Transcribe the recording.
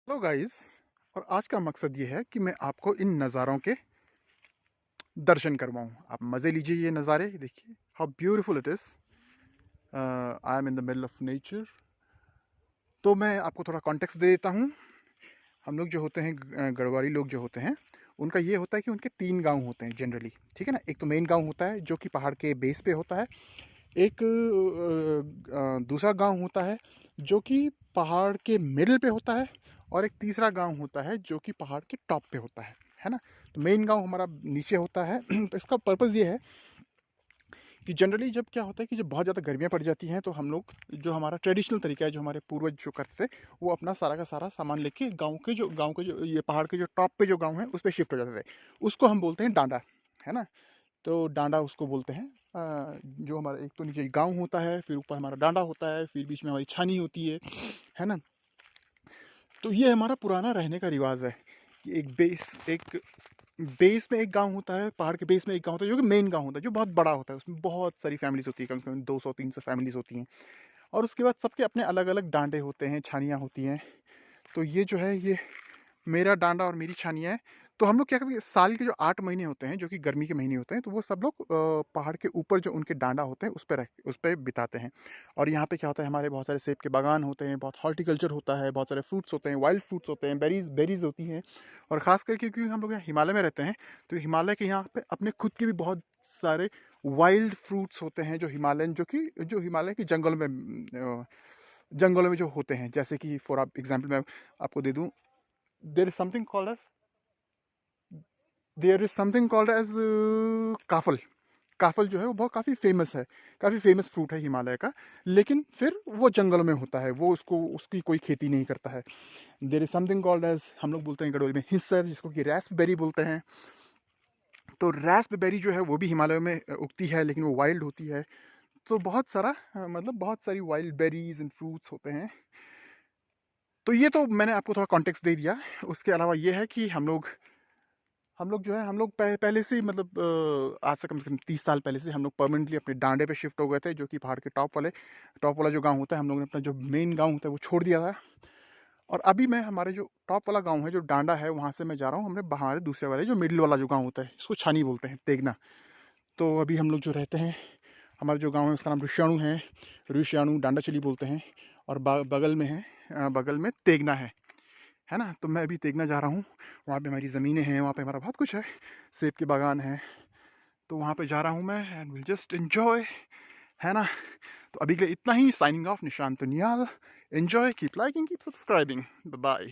Hello guys. और आज का मकसद ये है कि मैं आपको इन नज़ारों के दर्शन करवाऊँ। आप मज़े लीजिए ये नज़ारे देखिए, how beautiful it is. I am in the middle of nature. तो मैं आपको थोड़ा कॉन्टेक्स्ट दे देता हूँ। हम लोग जो होते हैं गढ़वाली लोग जो होते हैं, उनका ये होता है कि उनके 3 गांव होते हैं जनरली, ठीक है ना। एक तो मेन गांव होता है जो कि पहाड़ के बेस पे होता है। एक दूसरा गांव होता है जो कि पहाड़ के मिडिल पे होता है। और एक तीसरा गांव होता है जो कि पहाड़ के टॉप पे होता है ना। तो मेन गांव हमारा नीचे होता है। तो इसका पर्पज़ ये है कि जनरली जब क्या होता है कि जब बहुत ज़्यादा गर्मियाँ पड़ जाती हैं तो हम लोग, जो हमारा ट्रेडिशनल तरीका है, जो हमारे पूर्वज जो करते थे, वो अपना सारा का सारा सामान लेके गाँव के जो ये पहाड़ के जो टॉप पे जो गाँव है उस पर शिफ्ट हो जाते थे। उसको हम बोलते हैं डांडा, है ना। तो डांडा उसको बोलते हैं। जो हमारा एक तो नीचे गांव होता है, फिर ऊपर हमारा डांडा होता है, फिर बीच में हमारी छानी होती है ना। तो ये हमारा पुराना रहने का रिवाज है कि एक बेस में एक गांव होता है, पहाड़ के बेस में एक गांव होता है जो कि मेन गांव होता है, जो बहुत बड़ा होता है। उसमें बहुत सारी फैमिलीज होती है, कम से कम 200-300 फैमिलीज होती हैं। और उसके बाद सबके अपने अलग अलग डांडे होते हैं, छानियाँ होती हैं। तो ये जो है, ये मेरा डांडा और मेरी छानिया है। तो हम लोग क्या करते हैं, साल के जो 8 महीने होते हैं, जो कि गर्मी के महीने होते हैं, तो वो सब लोग पहाड़ के ऊपर जो उनके डांडा होते हैं उस पर बिताते हैं। और यहाँ पे क्या होता है, हमारे बहुत सारे सेब के बागान होते हैं, बहुत हॉर्टिकल्चर होता है, बहुत सारे फ्रूट्स होते हैं, वाइल्ड फ्रूट्स होते हैं, बेरीज बेरीज होती हैं। और ख़ास करके क्योंकि हम लोग यहाँ हिमालय में रहते हैं, तो हिमालय के यहाँ पे अपने खुद के भी बहुत सारे वाइल्ड फ्रूट्स होते हैं, जो हिमालय के जंगलों में जो होते हैं। जैसे कि फॉर आप एग्जाम्पल मैं आपको दे दूँ, there is something called as there is something called as couple. Couple जो है वो बहुत काफ़ी फेमस है, काफ़ी फेमस फ्रूट है हिमालय का। लेकिन फिर वो जंगलों में होता है, वो उसको उसकी कोई खेती नहीं करता है। There is something called as, हम लोग बोलते हैं गडोली में हिस्सर, जिसको कि रास्पबेरी बोलते हैं। तो रास्पबेरी जो है वो भी हिमालय में उगती है, लेकिन वो वाइल्ड होती है। तो बहुत सारा मतलब बहुत सारी वाइल्ड बेरीज एंड फ्रूट्स होते हैं। तो ये तो मैंने आपको थोड़ा कॉन्टेक्स्ट दे दिया। उसके अलावा ये है कि हम लोग जो है, हम लोग पहले से ही मतलब आज से कम 30 साल पहले से हम लोग परमानेंटली अपने डांडे पे शिफ्ट हो गए थे, जो कि पहाड़ के टॉप वाला जो गांव होता है, हम लोगों ने अपना जो मेन गांव होता है वो छोड़ दिया था। और अभी मैं हमारे जो टॉप वाला गांव है, जो डांडा है, वहाँ से मैं जा रहा हूँ हमारे दूसरे वाले जो मिडिल वाला जो गांव होता है, इसको छानी बोलते हैं, तेगना। तो अभी हम लोग जो रहते हैं, हमारा जो गांव है उसका नाम ऋष्याणु है। ऋष्याणु डांडा चली बोलते हैं। और बगल में है, बगल में तेगना है ना। तो मैं अभी तेगना जा रहा हूँ। वहाँ पे हमारी ज़मीनें हैं, वहाँ पे हमारा बहुत कुछ है, सेब के बागान है। तो वहाँ पे जा रहा हूँ मैं, एंड विल जस्ट एंजॉय, है ना। तो अभी के लिए इतना ही। Signing off, Nishant Niyal. Enjoy, keep liking, keep subscribing, bye.